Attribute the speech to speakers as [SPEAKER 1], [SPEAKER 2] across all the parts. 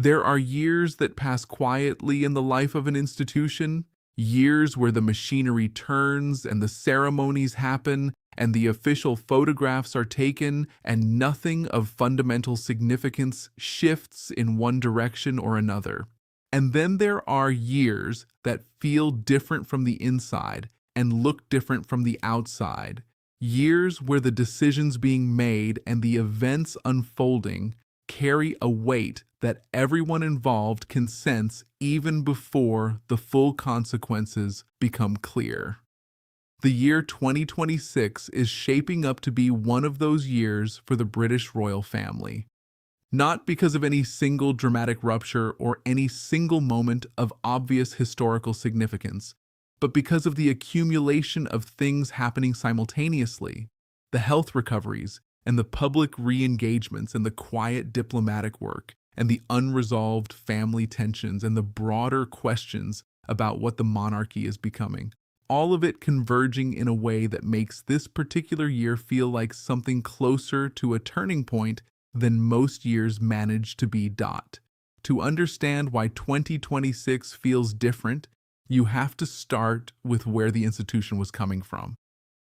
[SPEAKER 1] There are years that pass quietly in the life of an institution, years where the machinery turns and the ceremonies happen and the official photographs are taken and nothing of fundamental significance shifts in one direction or another. And then there are years that feel different from the inside and look different from the outside. Years where the decisions being made and the events unfolding carry a weight that everyone involved can sense even before the full consequences become clear. The year 2026 is shaping up to be one of those years for the British royal family. Not because of any single dramatic rupture or any single moment of obvious historical significance, but because of the accumulation of things happening simultaneously, the health recoveries, and the public re-engagements and the quiet diplomatic work, and the unresolved family tensions and the broader questions about what the monarchy is becoming. All of it converging in a way that makes this particular year feel like something closer to a turning point than most years manage to be. To understand why 2026 feels different, you have to start with where the institution was coming from.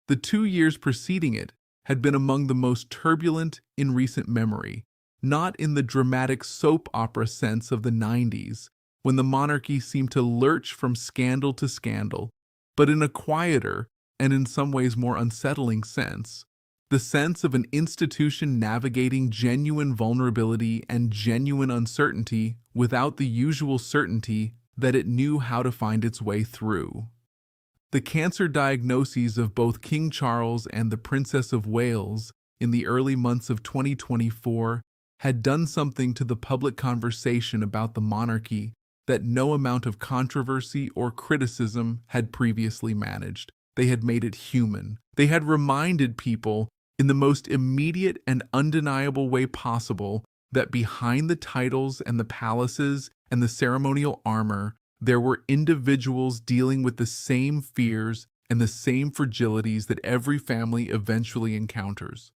[SPEAKER 1] The 2 years preceding it had been among the most turbulent in recent memory, not in the dramatic soap opera sense of the 90s, when the monarchy seemed to lurch from scandal to scandal, but in a quieter and in some ways more unsettling sense, the sense of an institution navigating genuine vulnerability and genuine uncertainty without the usual certainty that it knew how to find its way through. The cancer diagnoses of both King Charles and the Princess of Wales in the early months of 2024 had done something to the public conversation about the monarchy that no amount of controversy or criticism had previously managed. They had made it human. They had reminded people in the most immediate and undeniable way possible that behind the titles and the palaces and the ceremonial armor, there were individuals dealing with the same fears and the same fragilities that every family eventually encounters.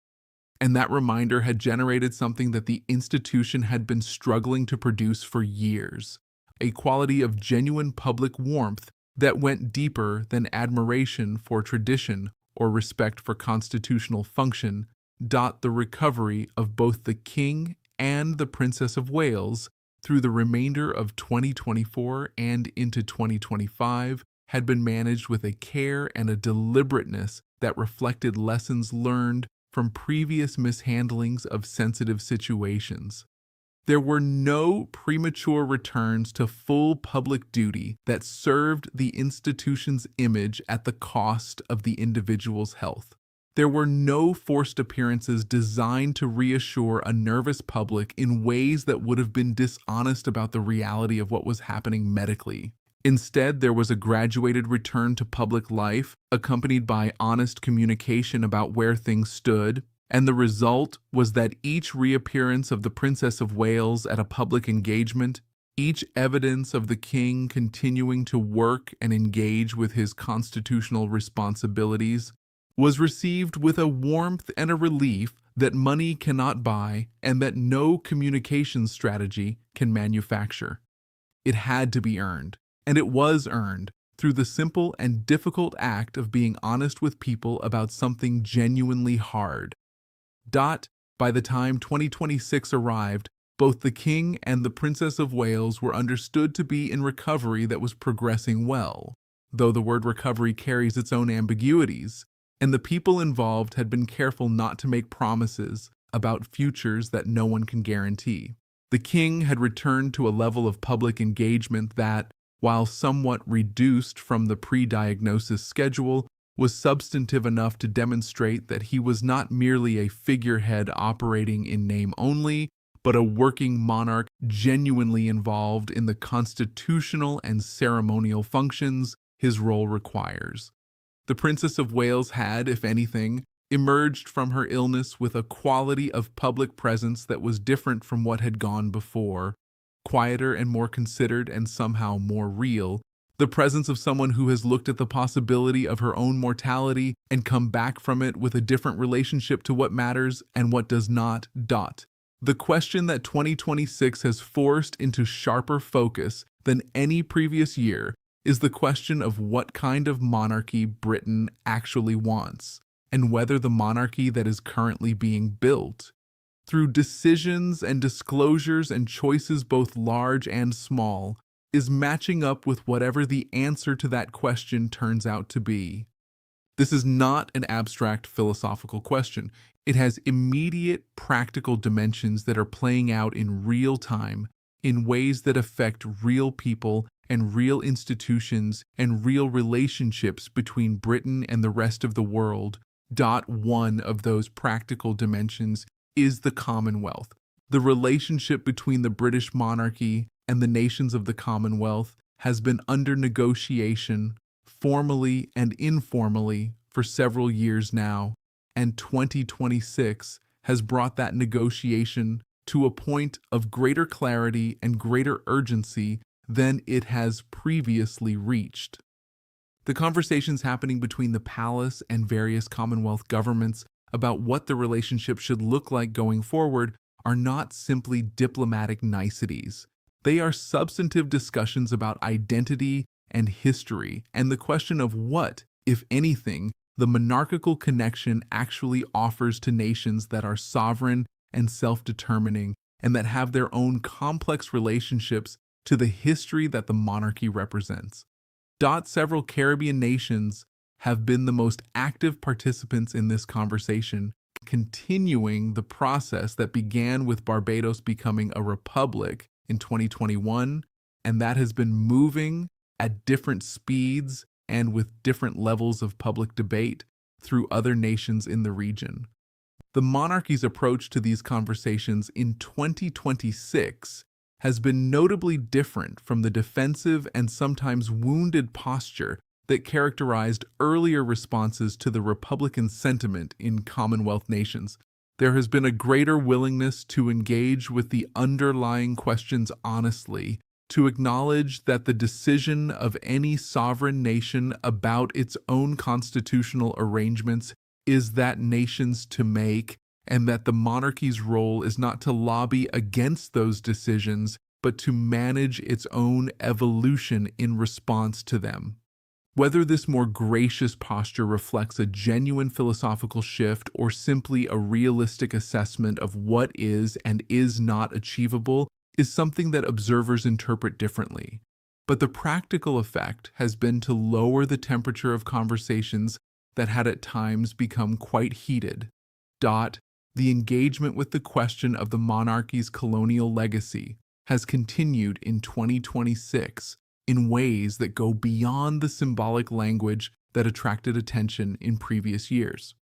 [SPEAKER 1] And that reminder had generated something that the institution had been struggling to produce for years, a quality of genuine public warmth that went deeper than admiration for tradition or respect for constitutional function. The recovery of both the King and the Princess of Wales through the remainder of 2024 and into 2025 had been managed with a care and a deliberateness that reflected lessons learned from previous mishandlings of sensitive situations. There were no premature returns to full public duty that served the institution's image at the cost of the individual's health. There were no forced appearances designed to reassure a nervous public in ways that would have been dishonest about the reality of what was happening medically. Instead, there was a graduated return to public life, accompanied by honest communication about where things stood, and the result was that each reappearance of the Princess of Wales at a public engagement, each evidence of the King continuing to work and engage with his constitutional responsibilities, was received with a warmth and a relief that money cannot buy and that no communication strategy can manufacture. It had to be earned, and it was earned through the simple and difficult act of being honest with people about something genuinely hard. By the time 2026 arrived, both the King and the Princess of Wales were understood to be in recovery that was progressing well, though the word recovery carries its own ambiguities, and the people involved had been careful not to make promises about futures that no one can guarantee. The King had returned to a level of public engagement that, while somewhat reduced from the pre-diagnosis schedule, was substantive enough to demonstrate that he was not merely a figurehead operating in name only, but a working monarch genuinely involved in the constitutional and ceremonial functions his role requires. The Princess of Wales had, if anything, emerged from her illness with a quality of public presence that was different from what had gone before, quieter and more considered and somehow more real, the presence of someone who has looked at the possibility of her own mortality and come back from it with a different relationship to what matters and what does not. The question that 2026 has forced into sharper focus than any previous year is the question of what kind of monarchy Britain actually wants, and whether the monarchy that is currently being built, through decisions and disclosures and choices both large and small, is matching up with whatever the answer to that question turns out to be. This is not an abstract philosophical question. It has immediate practical dimensions that are playing out in real time in ways that affect real people and real institutions and real relationships between Britain and the rest of the world. One of those practical dimensions is the Commonwealth. The relationship between the British monarchy and the nations of the Commonwealth has been under negotiation, formally and informally, for several years now, and 2026 has brought that negotiation to a point of greater clarity and greater urgency than it has previously reached. The conversations happening between the palace and various Commonwealth governments about what the relationship should look like going forward are not simply diplomatic niceties. They are substantive discussions about identity and history and the question of what, if anything, the monarchical connection actually offers to nations that are sovereign and self-determining and that have their own complex relationships to the history that the monarchy represents. Several Caribbean nations have been the most active participants in this conversation, continuing the process that began with Barbados becoming a republic in 2021, and that has been moving at different speeds and with different levels of public debate through other nations in the region. The monarchy's approach to these conversations in 2026 has been notably different from the defensive and sometimes wounded posture that characterized earlier responses to the Republican sentiment in Commonwealth nations. There has been a greater willingness to engage with the underlying questions honestly, to acknowledge that the decision of any sovereign nation about its own constitutional arrangements is that nation's to make, and that the monarchy's role is not to lobby against those decisions, but to manage its own evolution in response to them. Whether this more gracious posture reflects a genuine philosophical shift or simply a realistic assessment of what is and is not achievable is something that observers interpret differently. But the practical effect has been to lower the temperature of conversations that had at times become quite heated. The engagement with the question of the monarchy's colonial legacy has continued in 2026 in ways that go beyond the symbolic language that attracted attention in previous years.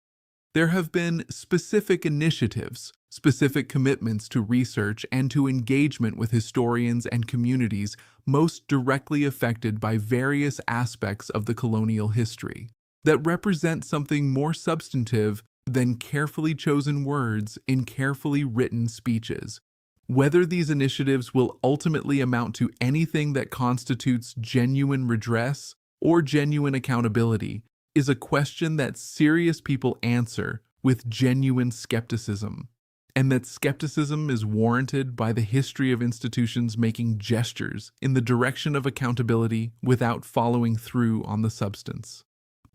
[SPEAKER 1] There have been specific initiatives, specific commitments to research and to engagement with historians and communities most directly affected by various aspects of the colonial history that represent something more substantive than carefully chosen words in carefully written speeches. Whether these initiatives will ultimately amount to anything that constitutes genuine redress or genuine accountability is a question that serious people answer with genuine skepticism, and that skepticism is warranted by the history of institutions making gestures in the direction of accountability without following through on the substance.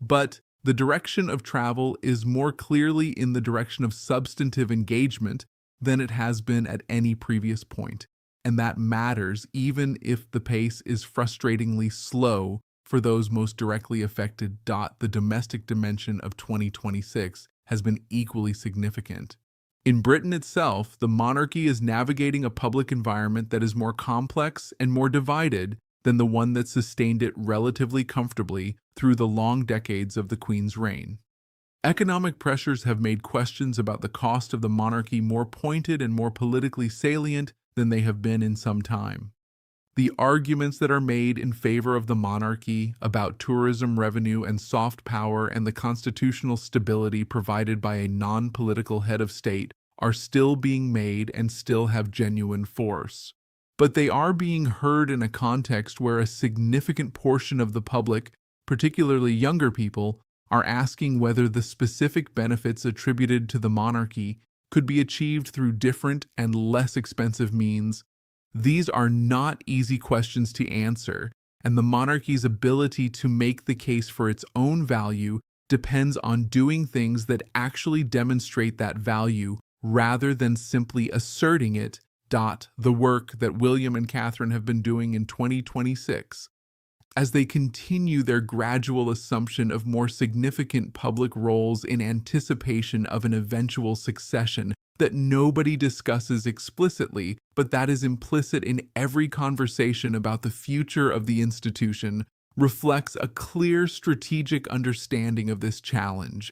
[SPEAKER 1] But the direction of travel is more clearly in the direction of substantive engagement than it has been at any previous point, and that matters even if the pace is frustratingly slow for those most directly affected. The domestic dimension of 2026 has been equally significant. In Britain itself, the monarchy is navigating a public environment that is more complex and more divided than the one that sustained it relatively comfortably through the long decades of the Queen's reign. Economic pressures have made questions about the cost of the monarchy more pointed and more politically salient than they have been in some time. The arguments that are made in favor of the monarchy about tourism revenue and soft power and the constitutional stability provided by a non-political head of state are still being made and still have genuine force. But they are being heard in a context where a significant portion of the public, particularly younger people, are asking whether the specific benefits attributed to the monarchy could be achieved through different and less expensive means? These are not easy questions to answer, and the monarchy's ability to make the case for its own value depends on doing things that actually demonstrate that value rather than simply asserting it. The work that William and Catherine have been doing in 2026, as they continue their gradual assumption of more significant public roles in anticipation of an eventual succession that nobody discusses explicitly, but that is implicit in every conversation about the future of the institution, reflects a clear strategic understanding of this challenge.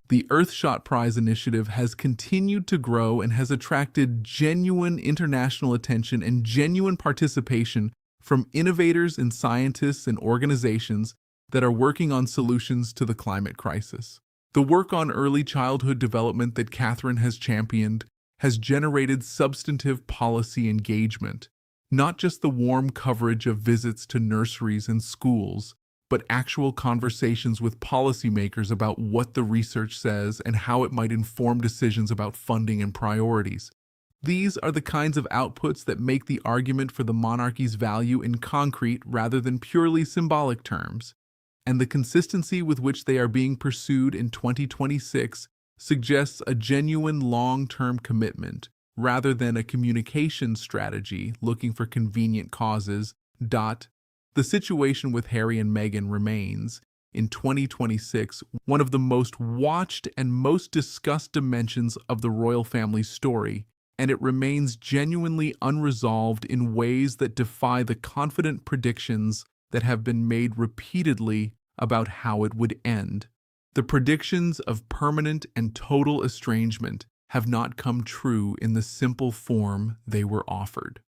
[SPEAKER 1] The Earthshot Prize initiative has continued to grow and has attracted genuine international attention and genuine participation from innovators and scientists and organizations that are working on solutions to the climate crisis. The work on early childhood development that Catherine has championed has generated substantive policy engagement, not just the warm coverage of visits to nurseries and schools, but actual conversations with policymakers about what the research says and how it might inform decisions about funding and priorities. These are the kinds of outputs that make the argument for the monarchy's value in concrete rather than purely symbolic terms, and the consistency with which they are being pursued in 2026 suggests a genuine long-term commitment rather than a communication strategy looking for convenient causes. The situation with Harry and Meghan remains, in 2026, one of the most watched and most discussed dimensions of the royal family's story, and it remains genuinely unresolved in ways that defy the confident predictions that have been made repeatedly about how it would end. The predictions of permanent and total estrangement have not come true in the simple form they were offered.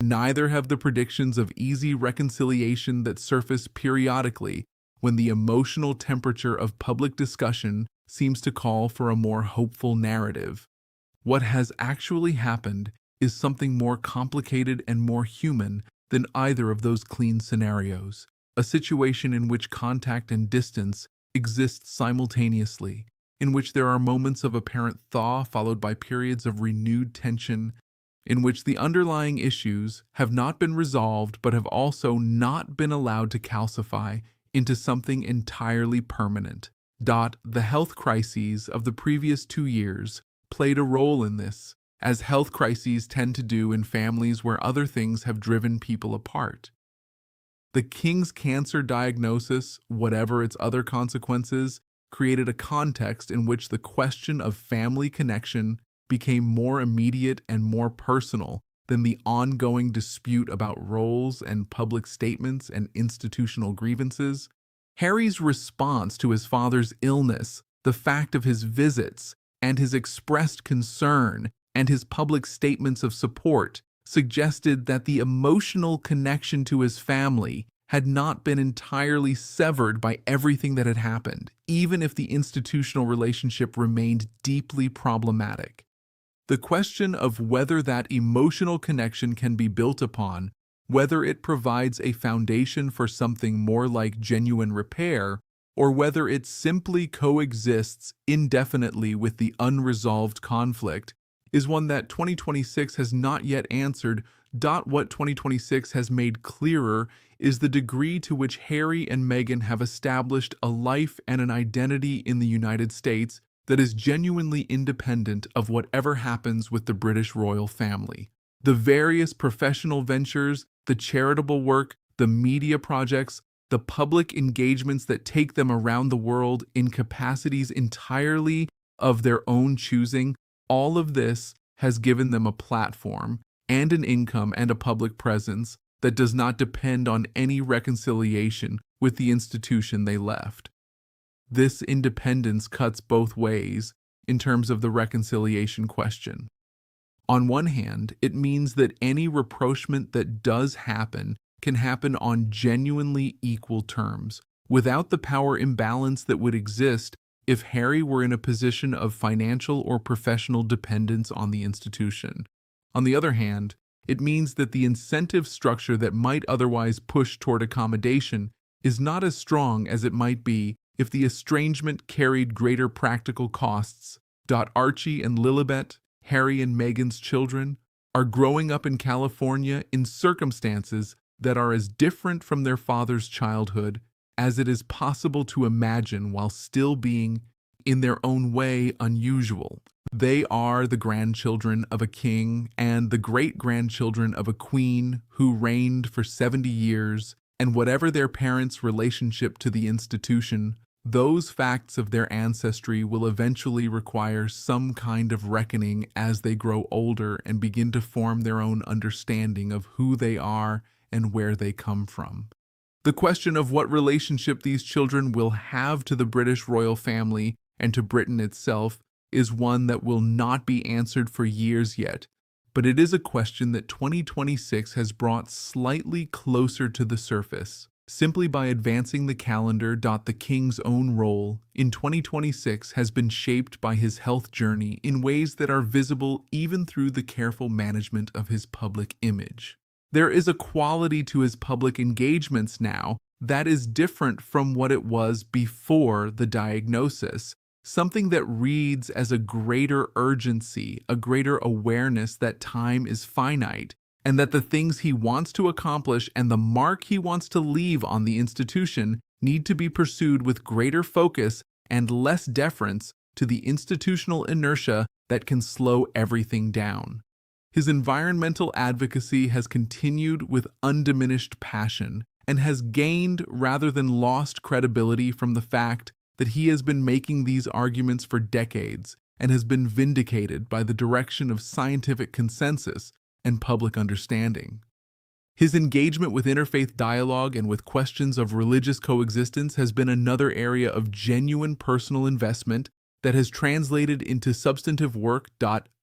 [SPEAKER 1] Neither have the predictions of easy reconciliation that surface periodically when the emotional temperature of public discussion seems to call for a more hopeful narrative. What has actually happened is something more complicated and more human than either of those clean scenarios, a situation in which contact and distance exist simultaneously, in which there are moments of apparent thaw followed by periods of renewed tension, in which the underlying issues have not been resolved but have also not been allowed to calcify into something entirely permanent. The health crises of the previous 2 years played a role in this, as health crises tend to do in families where other things have driven people apart. The king's cancer diagnosis, whatever its other consequences, created a context in which the question of family connection became more immediate and more personal than the ongoing dispute about roles and public statements and institutional grievances. Harry's response to his father's illness, the fact of his visits, and his expressed concern and his public statements of support suggested that the emotional connection to his family had not been entirely severed by everything that had happened, even if the institutional relationship remained deeply problematic. The question of whether that emotional connection can be built upon, whether it provides a foundation for something more like genuine repair, or whether it simply coexists indefinitely with the unresolved conflict, is one that 2026 has not yet answered. What 2026 has made clearer is the degree to which Harry and Meghan have established a life and an identity in the United States that is genuinely independent of whatever happens with the British royal family. The various professional ventures, the charitable work, the media projects, the public engagements that take them around the world in capacities entirely of their own choosing, all of this has given them a platform and an income and a public presence that does not depend on any reconciliation with the institution they left. This independence cuts both ways in terms of the reconciliation question. On one hand, it means that any rapprochement that does happen can happen on genuinely equal terms, without the power imbalance that would exist if Harry were in a position of financial or professional dependence on the institution. On the other hand, it means that the incentive structure that might otherwise push toward accommodation is not as strong as it might be if the estrangement carried greater practical costs. Archie and Lilibet, Harry and Meghan's children, are growing up in California in circumstances that are as different from their father's childhood as it is possible to imagine while still being, in their own way, unusual. They are the grandchildren of a king and the great-grandchildren of a queen who reigned for 70 years, and whatever their parents' relationship to the institution, those facts of their ancestry will eventually require some kind of reckoning as they grow older and begin to form their own understanding of who they are and where they come from. The question of what relationship these children will have to the British royal family and to Britain itself is one that will not be answered for years yet, but it is a question that 2026 has brought slightly closer to the surface. Simply by advancing the calendar, the king's own role in 2026 has been shaped by his health journey in ways that are visible even through the careful management of his public image. There is a quality to his public engagements now that is different from what it was before the diagnosis, something that reads as a greater urgency, a greater awareness that time is finite, and that the things he wants to accomplish and the mark he wants to leave on the institution need to be pursued with greater focus and less deference to the institutional inertia that can slow everything down. His environmental advocacy has continued with undiminished passion and has gained rather than lost credibility from the fact that he has been making these arguments for decades and has been vindicated by the direction of scientific consensus and public understanding. His engagement with interfaith dialogue and with questions of religious coexistence has been another area of genuine personal investment that has translated into substantive work.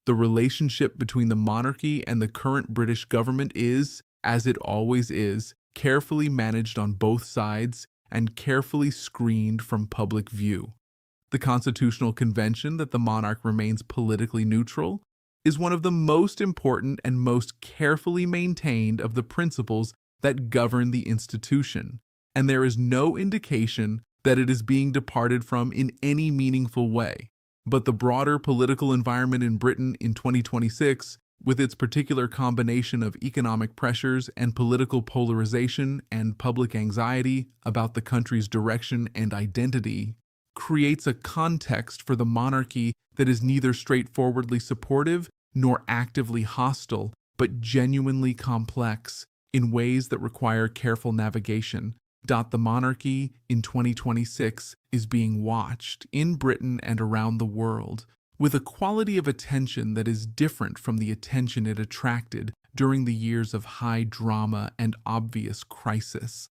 [SPEAKER 1] The relationship between the monarchy and the current British government is, as it always is, carefully managed on both sides and carefully screened from public view. The Constitutional Convention that the monarch remains politically neutral is one of the most important and most carefully maintained of the principles that govern the institution, and there is no indication that it is being departed from in any meaningful way. But the broader political environment in Britain in 2026, with its particular combination of economic pressures and political polarization and public anxiety about the country's direction and identity, creates a context for the monarchy that is neither straightforwardly supportive nor actively hostile, but genuinely complex in ways that require careful navigation. The monarchy in 2026 is being watched in Britain and around the world with a quality of attention that is different from the attention it attracted during the years of high drama and obvious crisis.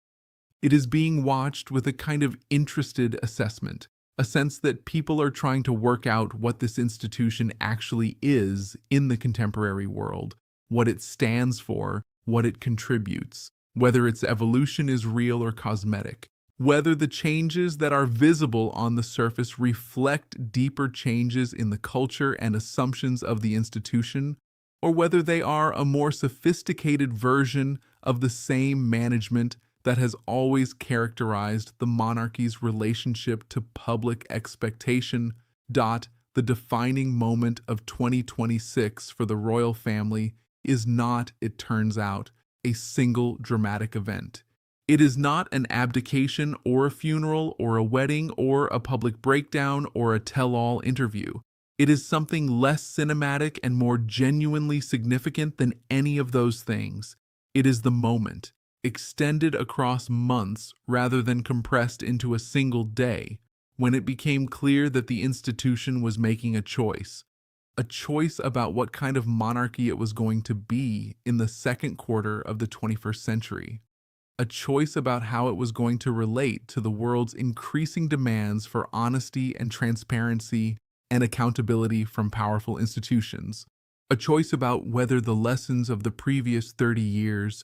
[SPEAKER 1] It is being watched with a kind of interested assessment, a sense that people are trying to work out what this institution actually is in the contemporary world, what it stands for, what it contributes, whether its evolution is real or cosmetic, whether the changes that are visible on the surface reflect deeper changes in the culture and assumptions of the institution, or whether they are a more sophisticated version of the same management that has always characterized the monarchy's relationship to public expectation. The defining moment of 2026 for the royal family is not, it turns out, a single dramatic event. It is not an abdication or a funeral or a wedding or a public breakdown or a tell-all interview. It is something less cinematic and more genuinely significant than any of those things. It is the moment, extended across months rather than compressed into a single day, when it became clear that the institution was making a choice about what kind of monarchy it was going to be in the second quarter of the 21st century, a choice about how it was going to relate to the world's increasing demands for honesty and transparency and accountability from powerful institutions, a choice about whether the lessons of the previous 30 years,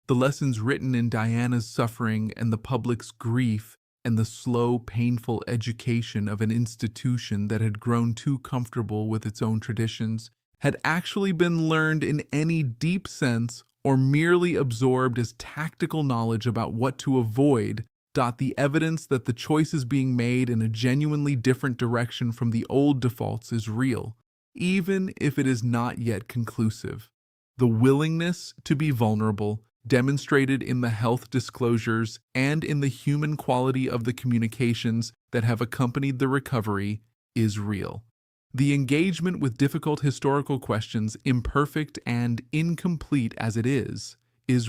[SPEAKER 1] the lessons written in Diana's suffering and the public's grief, and the slow, painful education of an institution that had grown too comfortable with its own traditions, had actually been learned in any deep sense or merely absorbed as tactical knowledge about what to avoid. The evidence that the choice is being made in a genuinely different direction from the old defaults is real, even if it is not yet conclusive. The willingness to be vulnerable, demonstrated in the health disclosures and in the human quality of the communications that have accompanied the recovery, is real. The engagement with difficult historical questions, imperfect and incomplete as it is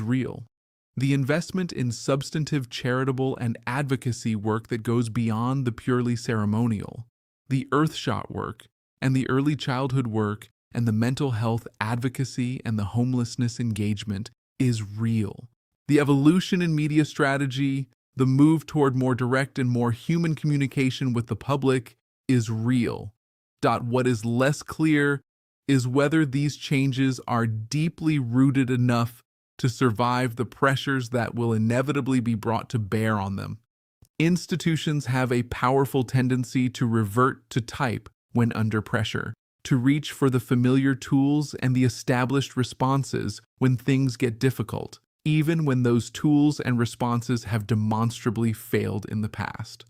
[SPEAKER 1] real. The investment in substantive charitable and advocacy work that goes beyond the purely ceremonial, the earthshot work, and the early childhood work, and the mental health advocacy and the homelessness engagement is real. The evolution in media strategy, the move toward more direct and more human communication with the public is real. What is less clear is whether these changes are deeply rooted enough to survive the pressures that will inevitably be brought to bear on them. Institutions have a powerful tendency to revert to type when under pressure, to reach for the familiar tools and the established responses when things get difficult, even when those tools and responses have demonstrably failed in the past.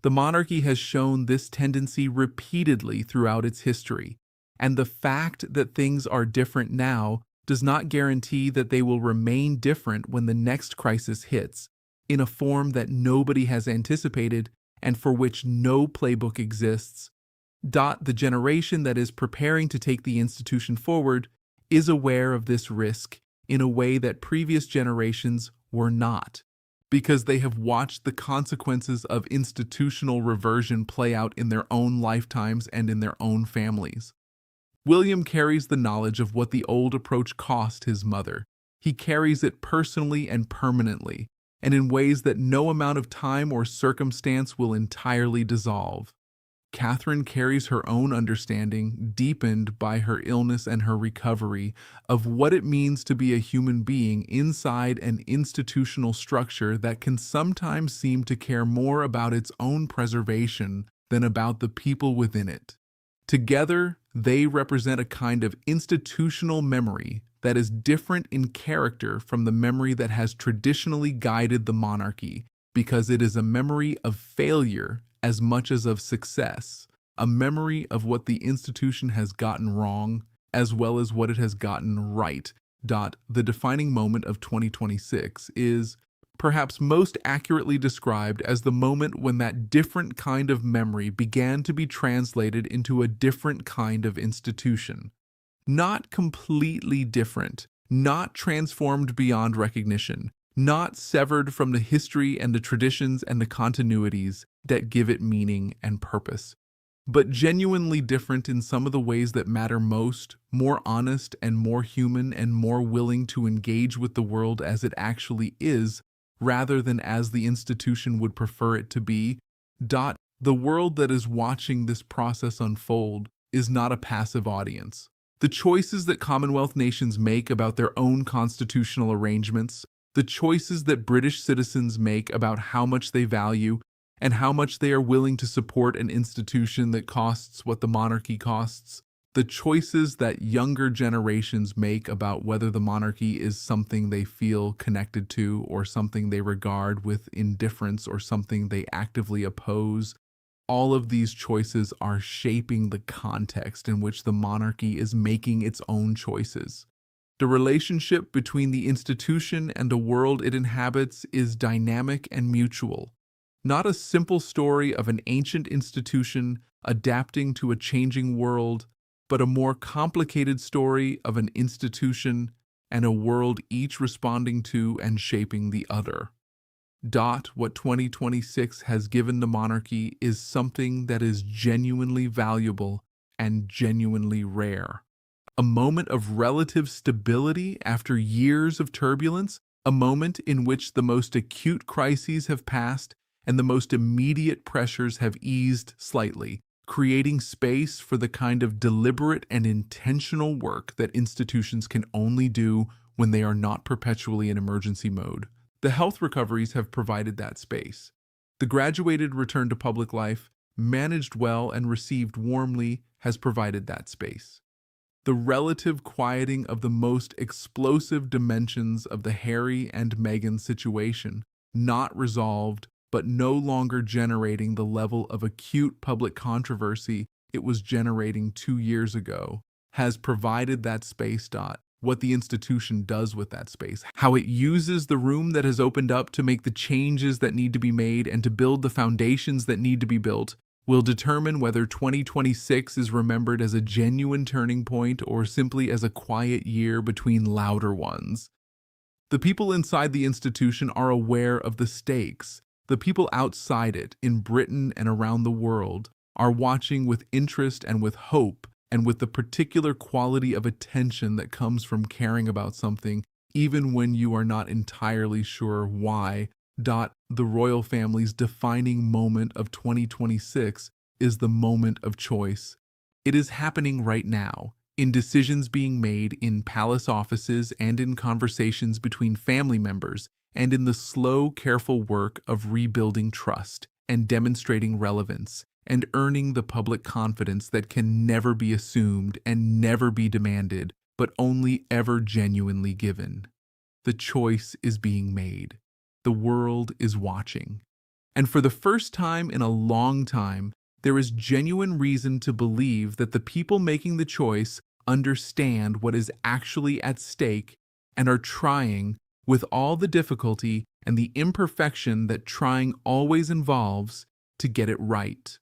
[SPEAKER 1] The monarchy has shown this tendency repeatedly throughout its history, and the fact that things are different now does not guarantee that they will remain different when the next crisis hits, in a form that nobody has anticipated and for which no playbook exists. The generation that is preparing to take the institution forward is aware of this risk in a way that previous generations were not, because they have watched the consequences of institutional reversion play out in their own lifetimes and in their own families. William carries the knowledge of what the old approach cost his mother. He carries it personally and permanently, and in ways that no amount of time or circumstance will entirely dissolve. Catherine carries her own understanding, deepened by her illness and her recovery, of what it means to be a human being inside an institutional structure that can sometimes seem to care more about its own preservation than about the people within it. Together, they represent a kind of institutional memory that is different in character from the memory that has traditionally guided the monarchy, because it is a memory of failure as much as of success, a memory of what the institution has gotten wrong as well as what it has gotten right. The defining moment of 2026 is perhaps most accurately described as the moment when that different kind of memory began to be translated into a different kind of institution. Not completely different, not transformed beyond recognition, not severed from the history and the traditions and the continuities that give it meaning and purpose, but genuinely different in some of the ways that matter most, more honest and more human and more willing to engage with the world as it actually is, rather than as the institution would prefer it to be. The world that is watching this process unfold is not a passive audience. The choices that Commonwealth nations make about their own constitutional arrangements, the choices that British citizens make about how much they value and how much they are willing to support an institution that costs what the monarchy costs, the choices that younger generations make about whether the monarchy is something they feel connected to or something they regard with indifference or something they actively oppose, all of these choices are shaping the context in which the monarchy is making its own choices. The relationship between the institution and the world it inhabits is dynamic and mutual, not a simple story of an ancient institution adapting to a changing world, but a more complicated story of an institution and a world each responding to and shaping the other. What 2026 has given the monarchy is something that is genuinely valuable and genuinely rare. A moment of relative stability after years of turbulence, a moment in which the most acute crises have passed and the most immediate pressures have eased slightly, creating space for the kind of deliberate and intentional work that institutions can only do when they are not perpetually in emergency mode. The health recoveries have provided that space. The graduated return to public life, managed well and received warmly, has provided that space. The relative quieting of the most explosive dimensions of the Harry and Meghan situation, not resolved, but no longer generating the level of acute public controversy it was generating 2 years ago, has provided that space. What the institution does with that space, how it uses the room that has opened up to make the changes that need to be made and to build the foundations that need to be built, will determine whether 2026 is remembered as a genuine turning point or simply as a quiet year between louder ones. The people inside the institution are aware of the stakes. The people outside it, in Britain and around the world, are watching with interest and with hope and with the particular quality of attention that comes from caring about something, even when you are not entirely sure why. The royal family's defining moment of 2026 is the moment of choice. It is happening right now, in decisions being made in palace offices and in conversations between family members, and in the slow, careful work of rebuilding trust and demonstrating relevance and earning the public confidence that can never be assumed and never be demanded, but only ever genuinely given. The choice is being made. The world is watching. And for the first time in a long time, there is genuine reason to believe that the people making the choice understand what is actually at stake and are trying, with all the difficulty and the imperfection that trying always involves, to get it right.